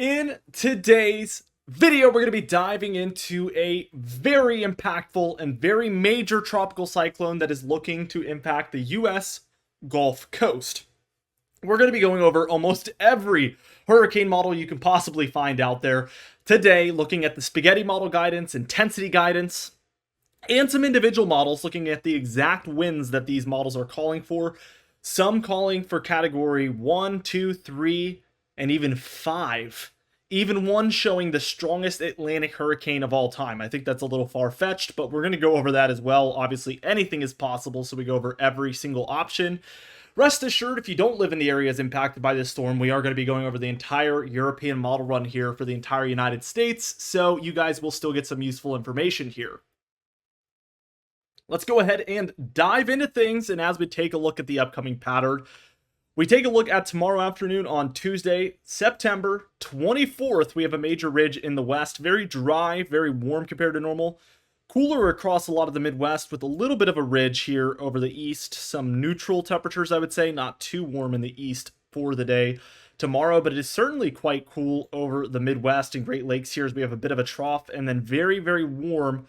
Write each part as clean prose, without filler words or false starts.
In today's video, we're going to be diving into a very impactful and very major tropical cyclone that is looking to impact the US Gulf Coast. We're going to be going over almost every hurricane model you can possibly find out there today, looking at the spaghetti model guidance, intensity guidance, and some individual models looking at the exact winds that these models are calling for. Some calling for category 1, 2, 3, and even 5. Even one showing the strongest Atlantic hurricane of all time. I think that's a little far-fetched, but we're going to go over that as well. Obviously, anything is possible, so we go over every single option. Rest assured, if you don't live in the areas impacted by this storm, we are going to be going over the entire European model run here for the entire United States, so you guys will still get some useful information here. Let's go ahead and dive into things, and as we take a look at the upcoming pattern, we take a look at tomorrow afternoon on Tuesday, September 24th. We have a major ridge in the west, very dry, very warm compared to normal. Cooler across a lot of the Midwest with a little bit of a ridge here over the east. Some neutral temperatures, I would say, not too warm in the east for the day tomorrow, but it is certainly quite cool over the Midwest and Great Lakes here as we have a bit of a trough, and then very, very warm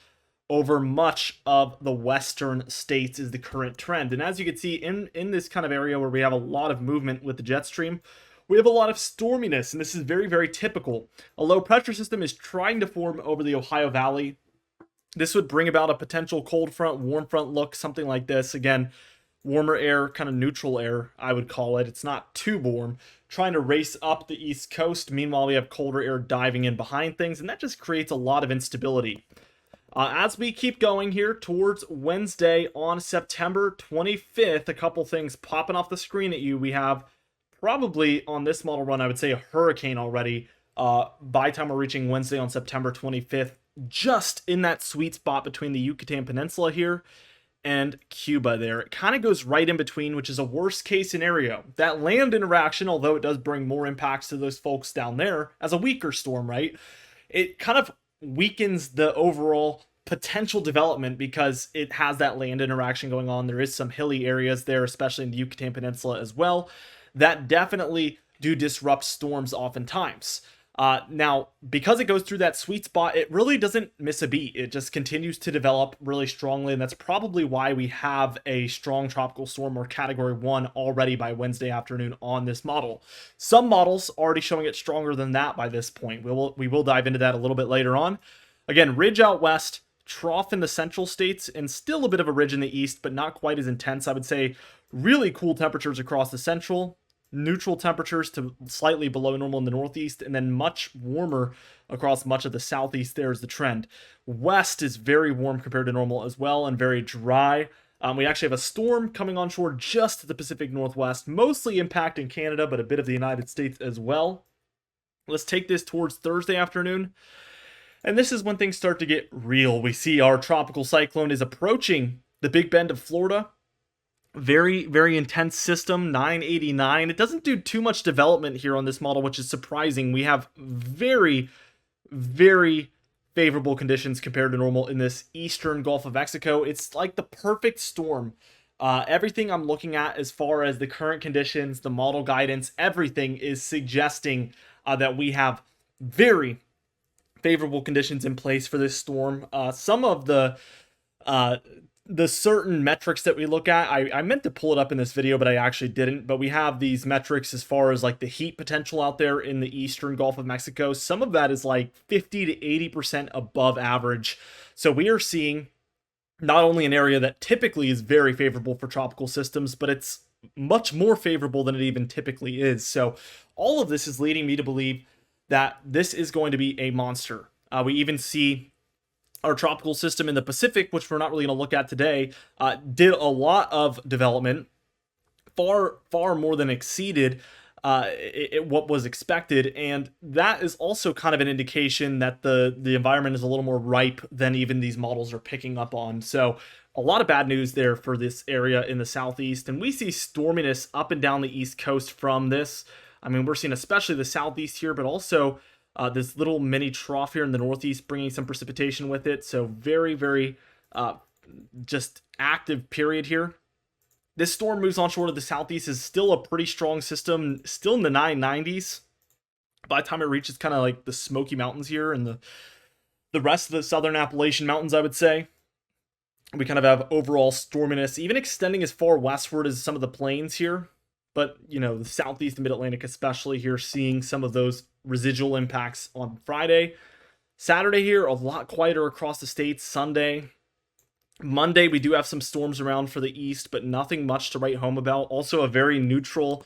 over much of the western states is the current trend. And as you can see in this kind of area where we have a lot of movement with the jet stream, we have a lot of storminess, and this is very, very typical. A low pressure system is trying to form over the Ohio Valley. This would bring about a potential cold front, warm front look, something like this. Again, warmer air, kind of neutral air, I would call it. It's not too warm. Trying to race up the East Coast. Meanwhile, we have colder air diving in behind things, and that just creates a lot of instability. As we keep going here towards Wednesday on September 25th, a couple things popping off the screen at you. We have probably on this model run, I would say a hurricane already by the time we're reaching Wednesday on September 25th, just in that sweet spot between the Yucatan Peninsula here and Cuba there. It kind of goes right in between, which is a worst case scenario. That land interaction, although it does bring more impacts to those folks down there as a weaker storm, right? It kind of weakens the overall potential development because it has that land interaction going on. There is some hilly areas there, especially in the Yucatan Peninsula as well, that definitely do disrupt storms oftentimes. Now, because it goes through that sweet spot, it really doesn't miss a beat. It just continues to develop really strongly, and that's probably why we have a strong tropical storm or category 1 already by Wednesday afternoon on this model. Some models already showing it stronger than that by this point. We will dive into that a little bit later on. Again, ridge out west, trough in the central states, and still a bit of a ridge in the east, but not quite as intense. I would say really cool temperatures across the central, neutral temperatures to slightly below normal in the northeast, and then much warmer across much of the southeast. There is the trend. West is very warm compared to normal as well, and very dry. We actually have a storm coming onshore just to the Pacific Northwest, mostly impacting Canada, but a bit of the United States as well. Let's take this towards Thursday afternoon. And this is when things start to get real. We see our tropical cyclone is approaching the Big Bend of Florida. Very, very intense system, 989. It doesn't do too much development here on this model, which is surprising. We have very, very favorable conditions compared to normal in this eastern Gulf of Mexico. It's like the perfect storm. Everything I'm looking at as far as the current conditions, the model guidance, everything is suggesting that we have very favorable conditions in place for this storm. Some of the certain metrics that we look at, I meant to pull it up in this video, but I actually didn't. But we have these metrics as far as like the heat potential out there in the eastern Gulf of Mexico. Some of that is like 50 to 80% above average. So we are seeing not only an area that typically is very favorable for tropical systems, but it's much more favorable than it even typically is. So all of this is leading me to believe that this is going to be a monster. We even see our tropical system in the Pacific, which we're not really going to look at today, did a lot of development, far more than exceeded what was expected, and that is also kind of an indication that the environment is a little more ripe than even these models are picking up on. So a lot of bad news there for this area in the southeast, and we see storminess up and down the east coast from this. I mean, we're seeing especially the southeast here, but also this little mini trough here in the northeast bringing some precipitation with it. So very, very just active period here. This storm moves onshore to the southeast, is still a pretty strong system, still in the 990s. By the time it reaches kind of like the Smoky Mountains here and the rest of the southern Appalachian Mountains, I would say, we kind of have overall storminess, even extending as far westward as some of the plains here. But, you know, the southeast and mid-Atlantic especially here, seeing some of those residual impacts on Friday. Saturday here, a lot quieter across the states. Sunday, Monday, we do have some storms around for the east, but nothing much to write home about. Also a very neutral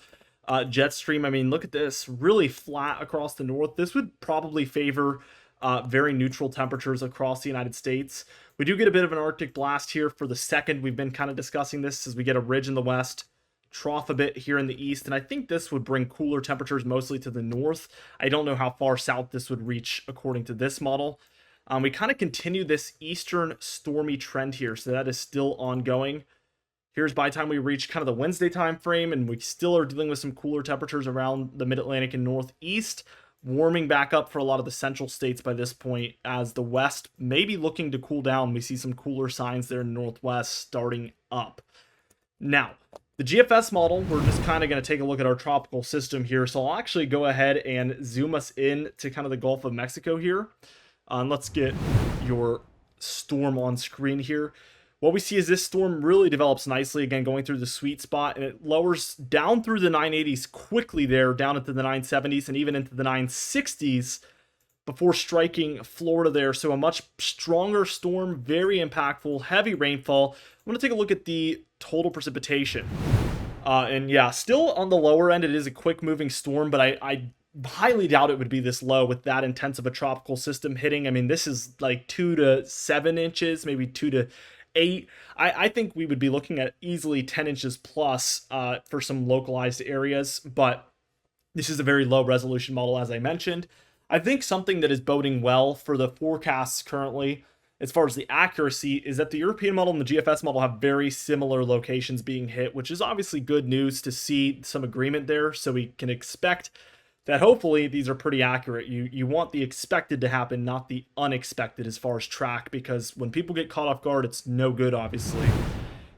jet stream. I mean, look at this, really flat across the north. This would probably favor very neutral temperatures across the United States. We do get a bit of an Arctic blast here for the second. We've been kind of discussing this as we get a ridge in the west, trough a bit here in the east, and I think this would bring cooler temperatures mostly to the north. I don't know how far south this would reach according to this model. We kind of continue this eastern stormy trend here, so that is still ongoing. Here's by the time we reach kind of the Wednesday time frame, and we still are dealing with some cooler temperatures around the mid-Atlantic and northeast, warming back up for a lot of the central states by this point, as the west may be looking to cool down. We see some cooler signs there in the northwest starting up. Now, the GFS model, we're just kind of going to take a look at our tropical system here. So I'll actually go ahead and zoom us in to kind of the Gulf of Mexico here. Let's get your storm on screen here. What we see is this storm really develops nicely, again, going through the sweet spot, and it lowers down through the 980s quickly there, down into the 970s and even into the 960s before striking Florida there. So a much stronger storm, very impactful, heavy rainfall. I'm going to take a look at the total precipitation. And yeah, still on the lower end, it is a quick moving storm, but I highly doubt it would be this low with that intense of a tropical system hitting. I mean, this is like 2 to 7 inches, maybe 2 to 8. I think we would be looking at easily 10 inches plus for some localized areas, but this is a very low resolution model, as I mentioned. I think something that is boding well for the forecasts currently, as far as the accuracy, is that the European model and the GFS model have very similar locations being hit, which is obviously good news to see some agreement there, so we can expect that hopefully these are pretty accurate. You want the expected to happen, not the unexpected as far as track, because when people get caught off guard, it's no good, obviously.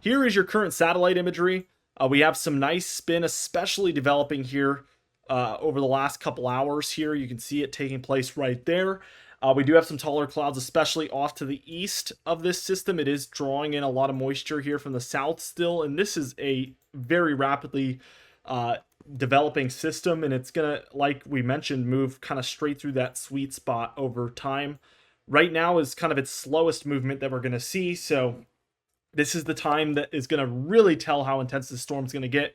Here is your current satellite imagery. We have some nice spin, especially developing here over the last couple hours here. You can see it taking place right there. We do have some taller clouds, especially off to the east of this system. It is drawing in a lot of moisture here from the south still, and this is a very rapidly developing system, and it's gonna, like we mentioned, move kind of straight through that sweet spot over time. Right now is kind of its slowest movement that we're gonna see, so this is the time that is gonna really tell how intense this storm's gonna get,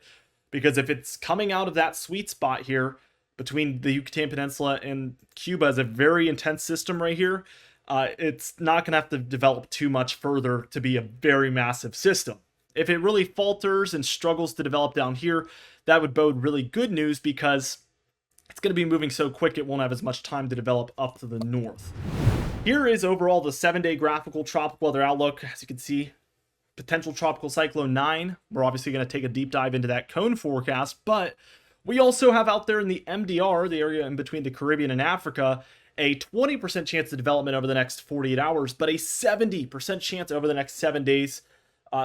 because if it's coming out of that sweet spot here between the Yucatan Peninsula and Cuba as a very intense system right here, it's not gonna have to develop too much further to be a very massive system. If it really falters and struggles to develop down here, that would bode really good news, because it's going to be moving so quick it won't have as much time to develop up to the north. Here is overall the 7-day graphical tropical weather outlook. As you can see, potential tropical cyclone 9. We're obviously going to take a deep dive into that cone forecast, but we also have out there in the MDR, the area in between the Caribbean and Africa, a 20% chance of development over the next 48 hours, but a 70% chance over the next 7 days.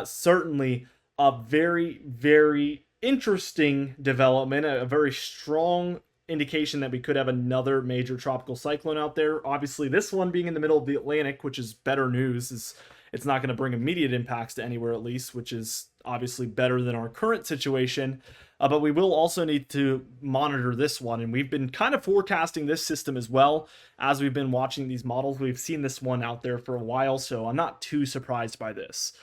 Certainly a very, very interesting development, a very strong indication that we could have another major tropical cyclone out there. Obviously, this one being in the middle of the Atlantic, which is better news, is it's not going to bring immediate impacts to anywhere, at least, which is obviously better than our current situation. But we will also need to monitor this one, and we've been kind of forecasting this system as well as we've been watching these models. We've seen this one out there for a while, so I'm not too surprised by this.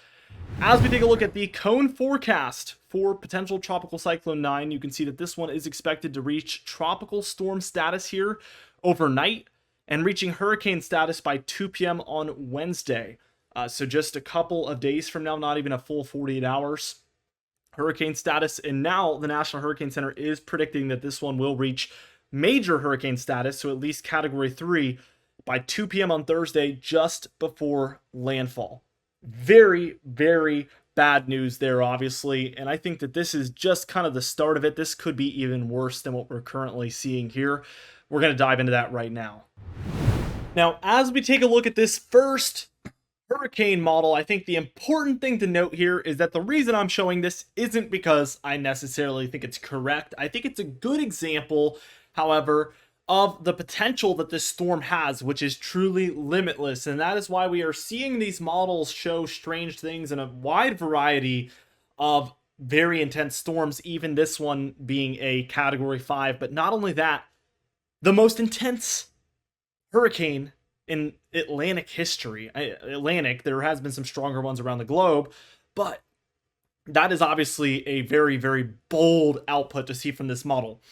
As we take a look at the cone forecast for potential tropical cyclone 9, you can see that this one is expected to reach tropical storm status here overnight and reaching hurricane status by 2 p.m. on Wednesday. So just a couple of days from now, not even a full 48 hours. Hurricane status, and now the National Hurricane Center is predicting that this one will reach major hurricane status, so at least category 3, by 2 p.m. on Thursday, just before landfall. Very, very bad news there, obviously, and I think that this is just kind of the start of it. This could be even worse than what we're currently seeing here. We're going to dive into that right now. Now, as we take a look at this first hurricane model, I think the important thing to note here is that the reason I'm showing this isn't because I necessarily think it's correct. I think it's a good example, however, of the potential that this storm has, which is truly limitless. And that is why we are seeing these models show strange things in a wide variety of very intense storms, even this one being a category 5. But not only that, the most intense hurricane in Atlantic history. Atlantic, there has been some stronger ones around the globe, but that is obviously a very, very bold output to see from this model.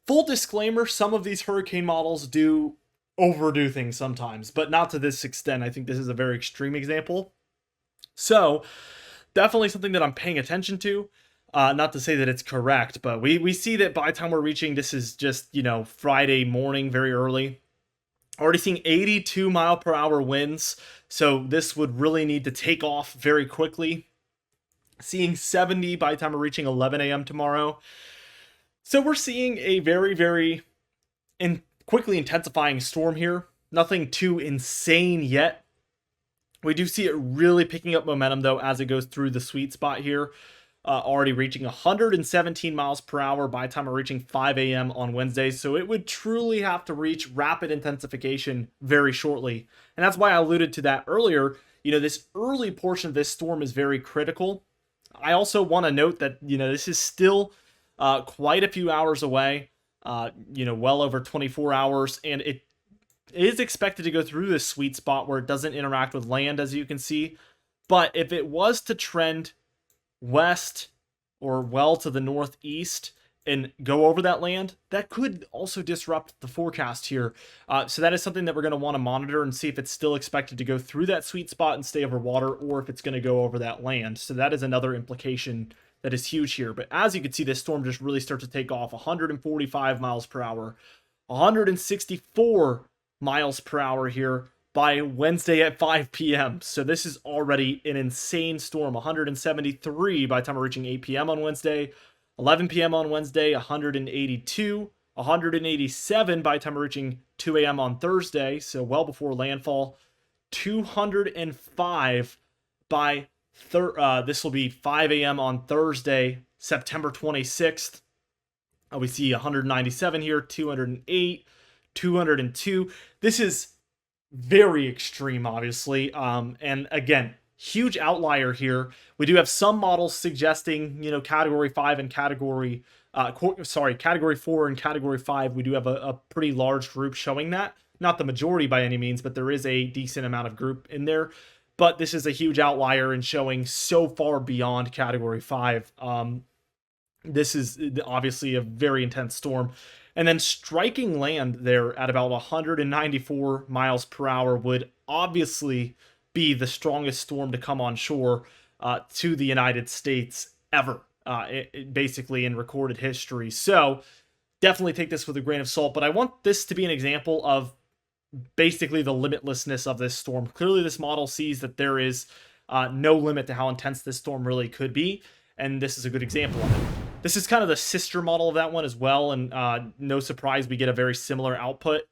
Full disclaimer, some of these hurricane models do overdo things sometimes, but not to this extent. I think this is a very extreme example. So, definitely something that I'm paying attention to. Not to say that it's correct, but we see that by the time we're reaching, this is just, Friday morning, very early. Already seeing 82 mile per hour winds, so this would really need to take off very quickly. Seeing 70 by the time we're reaching 11 a.m. tomorrow. So we're seeing a very, very quickly intensifying storm here. Nothing too insane yet. We do see it really picking up momentum, though, as it goes through the sweet spot here. Already reaching 117 miles per hour by the time we're reaching 5 a.m. on Wednesday. So it would truly have to reach rapid intensification very shortly. And that's why I alluded to that earlier. This early portion of this storm is very critical. I also want to note that, this is still quite a few hours away, well over 24 hours. And it is expected to go through this sweet spot where it doesn't interact with land, as you can see. But if it was to trend west or well to the northeast and go over that land, that could also disrupt the forecast here. So that is something that we're going to want to monitor and see if it's still expected to go through that sweet spot and stay over water, or if it's going to go over that land. So that is another implication that is huge here. But as you can see, this storm just really starts to take off. 145 miles per hour, 164 miles per hour here by Wednesday at 5 p.m. So this is already an insane storm. 173 by the time we're reaching 8 p.m. on Wednesday, 11 p.m. on Wednesday, 182, 187 by the time we're reaching 2 a.m. on Thursday, so well before landfall, 205 by this will be 5 a.m. on Thursday, September 26th. We see 197 here, 208, 202. This is very extreme, obviously. And again, huge outlier here. We do have some models suggesting, category 5 and category 4 and category 5. We do have a pretty large group showing that. Not the majority by any means, but there is a decent amount of group in there. But this is a huge outlier and showing so far beyond category 5. This is obviously a very intense storm. And then striking land there at about 194 miles per hour would obviously be the strongest storm to come on shore to the United States ever, basically in recorded history. So definitely take this with a grain of salt. But I want this to be an example of basically the limitlessness of this storm. Clearly, this model sees that there is no limit to how intense this storm really could be. And this is a good example of it. This is kind of the sister model of that one as well, and no surprise we get a very similar output.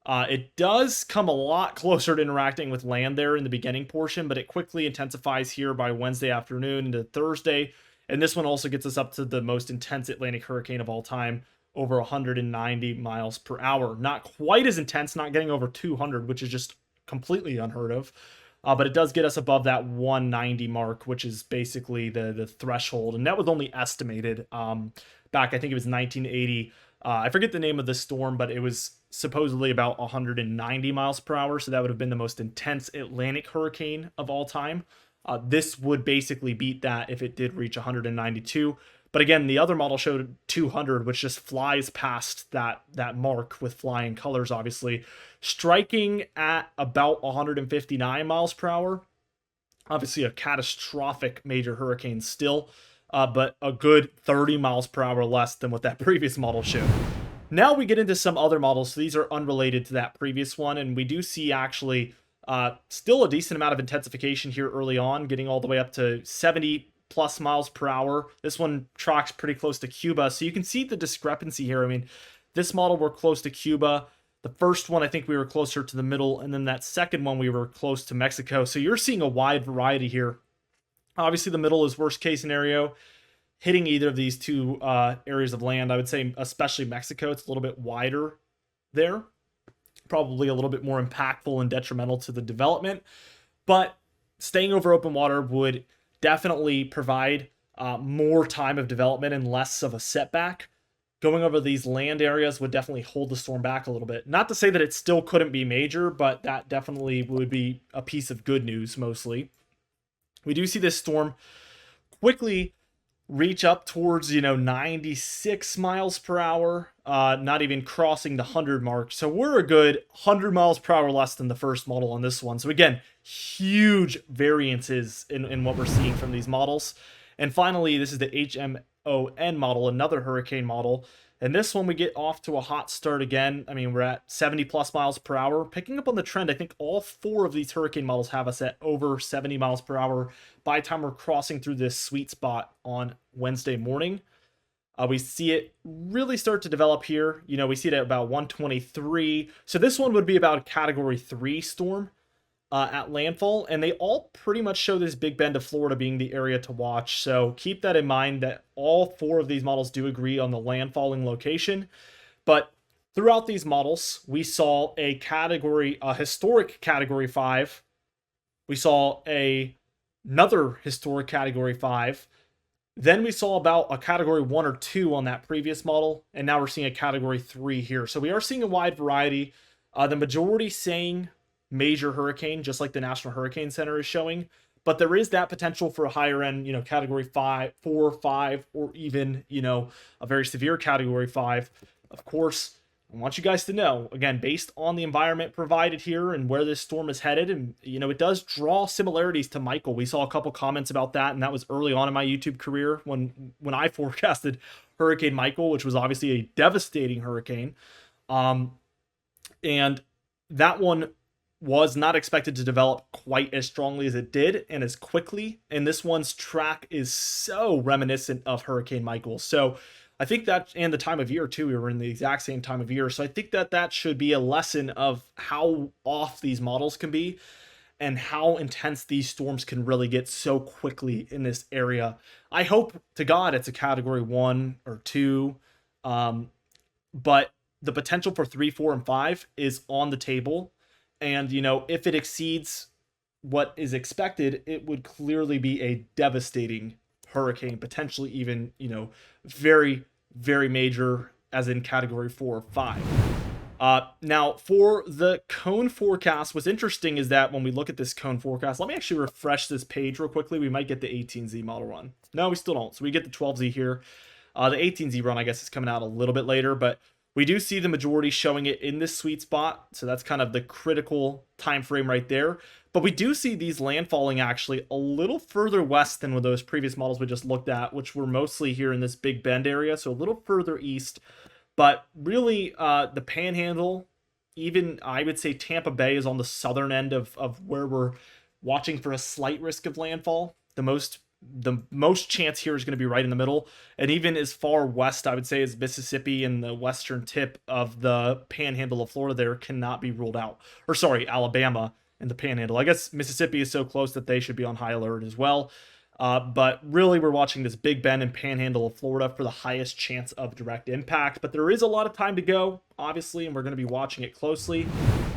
It does come a lot closer to interacting with land there in the beginning portion, but it quickly intensifies here by Wednesday afternoon into Thursday, and this one also gets us up to the most intense Atlantic hurricane of all time, over 190 miles per hour. Not quite as intense, not getting over 200, which is just completely unheard of. But it does get us above that 190 mark, which is basically the threshold. And that was only estimated back, I think it was 1980. I forget the name of the storm, but it was supposedly about 190 miles per hour. So that would have been the most intense Atlantic hurricane of all time. This would basically beat that if it did reach 192. But again, the other model showed 200, which just flies past that mark with flying colors, obviously. Striking at about 159 miles per hour. Obviously a catastrophic major hurricane still, but a good 30 miles per hour less than what that previous model showed. Now we get into some other models. So these are unrelated to that previous one, and we do see actually still a decent amount of intensification here early on, getting all the way up to 70 plus miles per hour. This one tracks pretty close to Cuba. So you can see the discrepancy here. I mean, this model we're close to Cuba. The first one, I think we were closer to the middle. And then that second one, we were close to Mexico. So you're seeing a wide variety here. Obviously, the middle is worst case scenario. Hitting either of these two areas of land, I would say especially Mexico, it's a little bit wider there. Probably a little bit more impactful and detrimental to the development, but staying over open water would definitely provide more time of development and less of a setback. Going over these land areas would definitely hold the storm back a little bit. Not to say that it still couldn't be major, but that definitely would be a piece of good news mostly. We do see this storm quickly reach up towards 96 miles per hour, not even crossing the 100 mark. So we're a good 100 miles per hour less than the first model on this one. So again, huge variances in what we're seeing from these models. And finally, this is the HMON model, another hurricane model. And this one, we get off to a hot start again. I mean, we're at 70 plus miles per hour. Picking up on the trend, I think all 4 of these hurricane models have us at over 70 miles per hour by the time we're crossing through this sweet spot on Wednesday morning. We see it really start to develop here. We see it at about 123. So this one would be about a Category 3 storm at landfall, and they all pretty much show this Big Bend of Florida being the area to watch. So keep that in mind that all 4 of these models do agree on the landfalling location. But throughout these models, we saw a historic Category 5. We saw another historic Category 5. Then we saw about a Category 1 or 2 on that previous model, and now we're seeing a Category 3 here. So we are seeing a wide variety. The majority saying major hurricane, just like the National Hurricane Center is showing, but there is that potential for a higher end, Category 5, 4, 5, or even, a very severe Category 5. Of course, I want you guys to know, again, based on the environment provided here and where this storm is headed, and, it does draw similarities to Michael. We saw a couple comments about that, and that was early on in my YouTube career when I forecasted Hurricane Michael, which was obviously a devastating hurricane. And that one was not expected to develop quite as strongly as it did and as quickly. And this one's track is so reminiscent of Hurricane Michael. So I think that, and the time of year too, we were in the exact same time of year. So I think that should be a lesson of how off these models can be and how intense these storms can really get so quickly in this area. I hope to God it's a Category 1 or 2. But the potential for 3, 4, and 5 is on the table. And, if it exceeds what is expected, it would clearly be a devastating hurricane, potentially even, very, very major, as in Category 4 or 5. Now, for the cone forecast, what's interesting is that when we look at this cone forecast, let me actually refresh this page real quickly. We might get the 18Z model run. No, we still don't. So we get the 12Z here. The 18Z run, I guess, is coming out a little bit later, but we do see the majority showing it in this sweet spot, so that's kind of the critical time frame right there. But we do see these landfalling actually a little further west than with those previous models we just looked at, which were mostly here in this Big Bend area, so a little further east. But really, the Panhandle, even I would say Tampa Bay is on the southern end of where we're watching for a slight risk of landfall. The most chance here is going to be right in the middle, and even as far west I would say as Mississippi and the western tip of the Panhandle of Florida there cannot be ruled out. Or sorry, Alabama and the Panhandle. I guess Mississippi is so close that they should be on high alert as well. But really we're watching this Big Bend and Panhandle of Florida for the highest chance of direct impact. But there is a lot of time to go, obviously, and we're going to be watching it closely.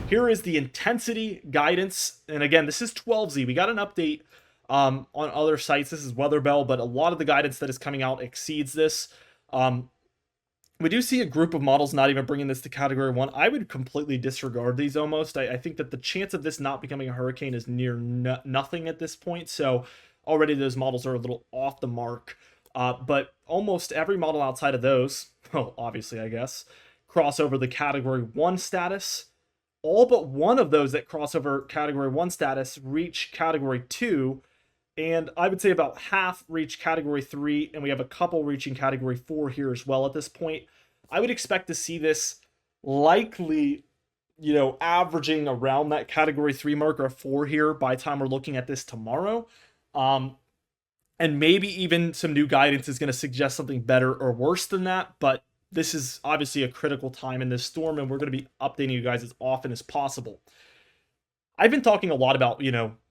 Here is the intensity guidance, and again, this is 12Z. We got an update on other sites. This is Weatherbell, but a lot of the guidance that is coming out exceeds this. We do see a group of models not even bringing this to Category 1. I would completely disregard these almost. I think that the chance of this not becoming a hurricane is near nothing at this point, so already those models are a little off the mark. But almost every model outside of those, well, obviously, I guess, cross over the Category 1 status. All but one of those that cross over Category 1 status reach Category 2, and I would say about half reach Category 3, and we have a couple reaching Category 4 here as well at this point. I would expect to see this likely, averaging around that Category 3 mark or 4 here by the time we're looking at this tomorrow. And maybe even some new guidance is going to suggest something better or worse than that, but this is obviously a critical time in this storm, and we're going to be updating you guys as often as possible. I've been talking a lot about,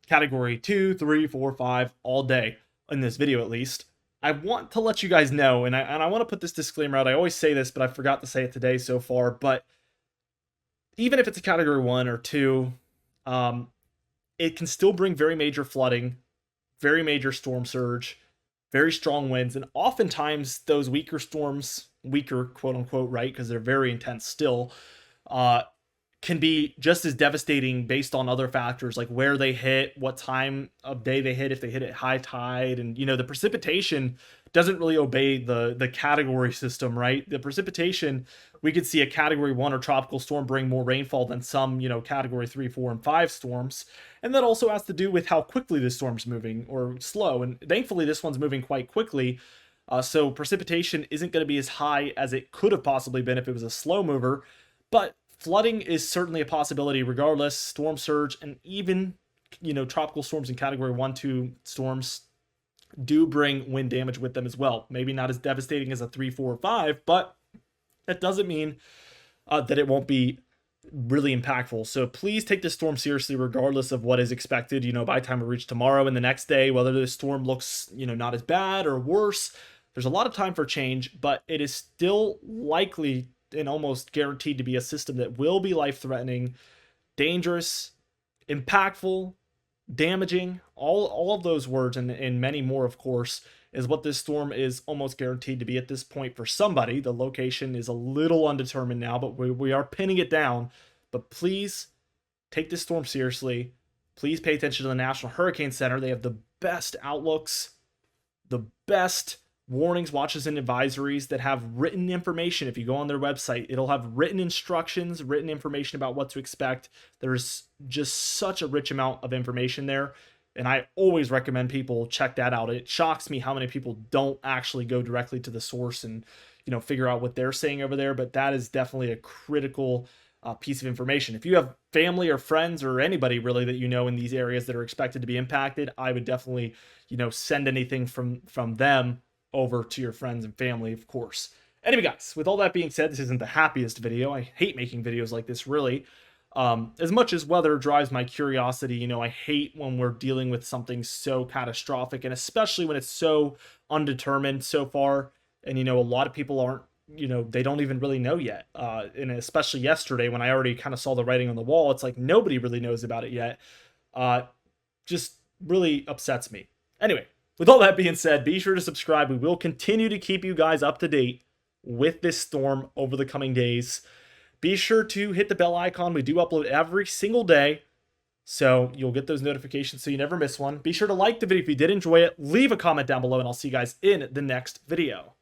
Category 2, 3, 4, 5 all day in this video at least. I want to let you guys know, and I want to put this disclaimer out. I always say this, but I forgot to say it today so far, but even if it's a category 1 or 2, it can still bring very major flooding, very major storm surge, very strong winds, and oftentimes those weaker storms, weaker quote unquote, right? Because they're very intense still, uh, can be just as devastating based on other factors like where they hit, what time of day they hit, if they hit at high tide, and the precipitation doesn't really obey the category system, right? The precipitation, we could see a category 1 or tropical storm bring more rainfall than some, category 3, 4, and 5 storms. And that also has to do with how quickly the storm's moving or slow. And thankfully, this one's moving quite quickly. So precipitation isn't going to be as high as it could have possibly been if it was a slow mover. But flooding is certainly a possibility regardless. Storm surge and even, tropical storms in category 1, 2 storms do bring wind damage with them as well. Maybe not as devastating as a 3, 4, or 5, but that doesn't mean that it won't be really impactful. So please take this storm seriously regardless of what is expected, by the time we reach tomorrow and the next day, whether the storm looks, not as bad or worse. There's a lot of time for change, but it is still likely and almost guaranteed to be a system that will be life-threatening, dangerous, impactful, damaging, all of those words and many more, of course, is what this storm is almost guaranteed to be at this point for somebody. The location is a little undetermined now, but we are pinning it down. But please take this storm seriously. Please pay attention to the National Hurricane Center. They have the best outlooks, the best warnings, watches, and advisories that have written information. If you go on their website, it'll have written instructions, written information about what to expect. There's just such a rich amount of information there, and I always recommend people check that out. It shocks me how many people don't actually go directly to the source and figure out what they're saying over there, but that is definitely a critical piece of information. If you have family or friends or anybody really that in these areas that are expected to be impacted, I would definitely send anything from them over to your friends and family, of course. Anyway, guys, with all that being said, this isn't the happiest video. I hate making videos like this, really. As much as weather drives my curiosity, I hate when we're dealing with something so catastrophic, and especially when it's so undetermined so far, and, a lot of people aren't, they don't even really know yet. And especially yesterday when I already kind of saw the writing on the wall, it's like nobody really knows about it yet. Just really upsets me. Anyway, with all that being said, be sure to subscribe. We will continue to keep you guys up to date with this storm over the coming days. Be sure to hit the bell icon. We do upload every single day, so you'll get those notifications so you never miss one. Be sure to like the video if you did enjoy it. Leave a comment down below, and I'll see you guys in the next video.